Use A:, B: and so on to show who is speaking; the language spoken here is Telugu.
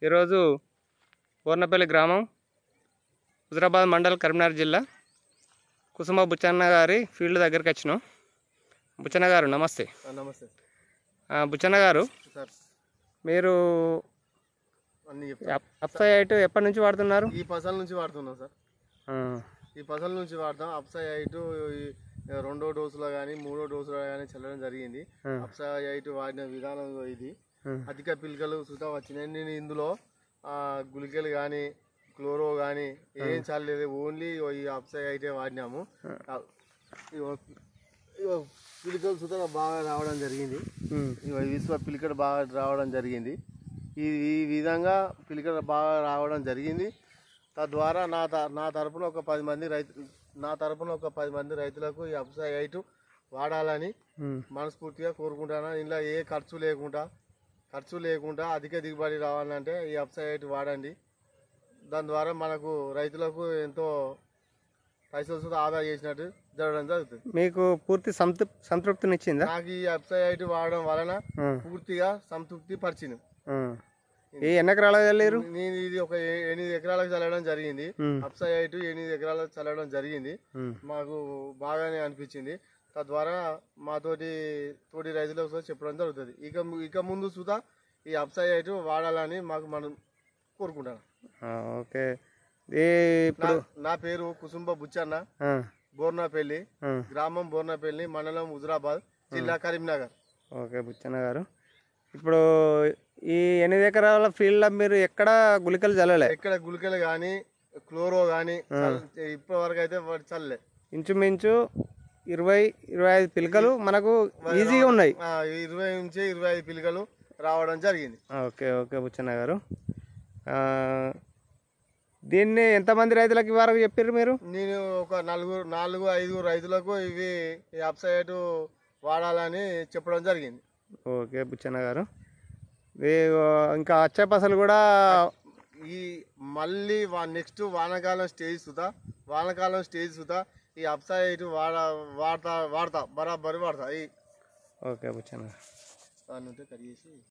A: ఈరోజు బోర్నపల్లి గ్రామం, హుజరాబాద్ మండల్, కరీంనగర్ జిల్లా, కుసుమ బుచ్చన్న గారి ఫీల్డ్ దగ్గరికి వచ్చినాం. బుచ్చన్న గారు నమస్తే.
B: నమస్తే
A: బుచ్చన్న గారు, మీరు అప్సై ఐట్ ఎప్పటి నుంచి వాడుతున్నారు?
B: ఈ పసల నుంచి వాడుతున్నాం సార్. ఈ పసల నుంచి వాడతాం. అప్సై ఐట్ రెండో డోసులో కానీ మూడో డోసులో కానీ చల్లడం జరిగింది. అప్సై ఐట్ వాడిన విధానం ఇది. అధిక పిలకలు సుతా వచ్చినాయి. నేను ఇందులో గుళికలు కానీ క్లోరో కానీ ఏం చల్లలేదు. ఓన్లీ ఈ అప్సై ఐటే వాడినాము. పిలికలు సుతా బాగా రావడం జరిగింది. విశ్వ పిలికలు బాగా రావడం జరిగింది. ఈ విధంగా పిలికలు బాగా రావడం జరిగింది. తద్వారా నా తరపున ఒక 10 మంది రైతులకు ఈ అప్సై ఐట్ వాడాలని మనస్ఫూర్తిగా కోరుకుంటాను. ఇలా ఏ ఖర్చు లేకుండా అధిక దిగుబడి రావాలంటే ఈ అప్సై ఐట్ వాడండి. దాని ద్వారా మనకు రైతులకు ఎంతో పైసలు ఆదా చేసినట్టు జరగడం జరుగుతుంది.
A: మీకు పూర్తి సంతృప్తినిచ్చిందా?
B: నాకు ఈ అప్సై ఐట్ వాడడం వలన పూర్తిగా సంతృప్తి పరిచింది.
A: ఎన్ని ఎకరాలకు చల్లారు?
B: నేను ఇది ఒక 8 ఎకరాలకు చల్లడం జరిగింది. అప్సై ఐట్ 8 ఎకరాలకు చల్లడం జరిగింది. మాకు బాగానే అనిపించింది. తద్వారా తోటి రైతులకు చెప్పడం జరుగుతుంది. ఇక ముందు సుధా ఈ అప్సై ఐట్ వాడాలని మనం కోరుకుంటాను.
A: ఓకే.
B: ఇప్పుడు నా పేరు కుసుంబ బుచ్చన్న, బోర్నపల్లి గ్రామం, బోర్నపల్లి మండలం, హుజరాబాద్ జిల్లా, కరీంనగర్.
A: ఓకే బుచ్చన్న గారు, ఇప్పుడు ఈ 8 ఎకరాల ఫీల్డ్ లో మీరు ఎక్కడ గుళికలు చల్లలే?
B: ఎక్కడ గుళికలు కానీ క్లోరో కానీ ఇప్పటి వరకు అయితే చల్లలే.
A: ఇంచుమించు 20-25 పిలకలు మనకు ఈజీగా ఉన్నాయి.
B: 20 నుంచి 25 పిలకలు రావడం జరిగింది.
A: ఓకే ఓకే బుచ్చన్న గారు, దీన్ని ఎంతమంది రైతులకు వరకు చెప్పారు మీరు?
B: నేను ఒక 4-5 రైతులకు ఈ అప్సై ఐట్ వాడాలని చెప్పడం జరిగింది.
A: ఓకే బుచ్చన్న గారు, ఇంకా వచ్చే పసలు కూడా
B: ఈ మళ్ళీ నెక్స్ట్ వానాకాలం స్టేజ్ సుతా ఈ అప్సై ఐట్ వాడతా బరాబరి వాడతా.
A: ఓకే బుచ్చన్న
B: దాన్ని ఉంటే కట్ చేసి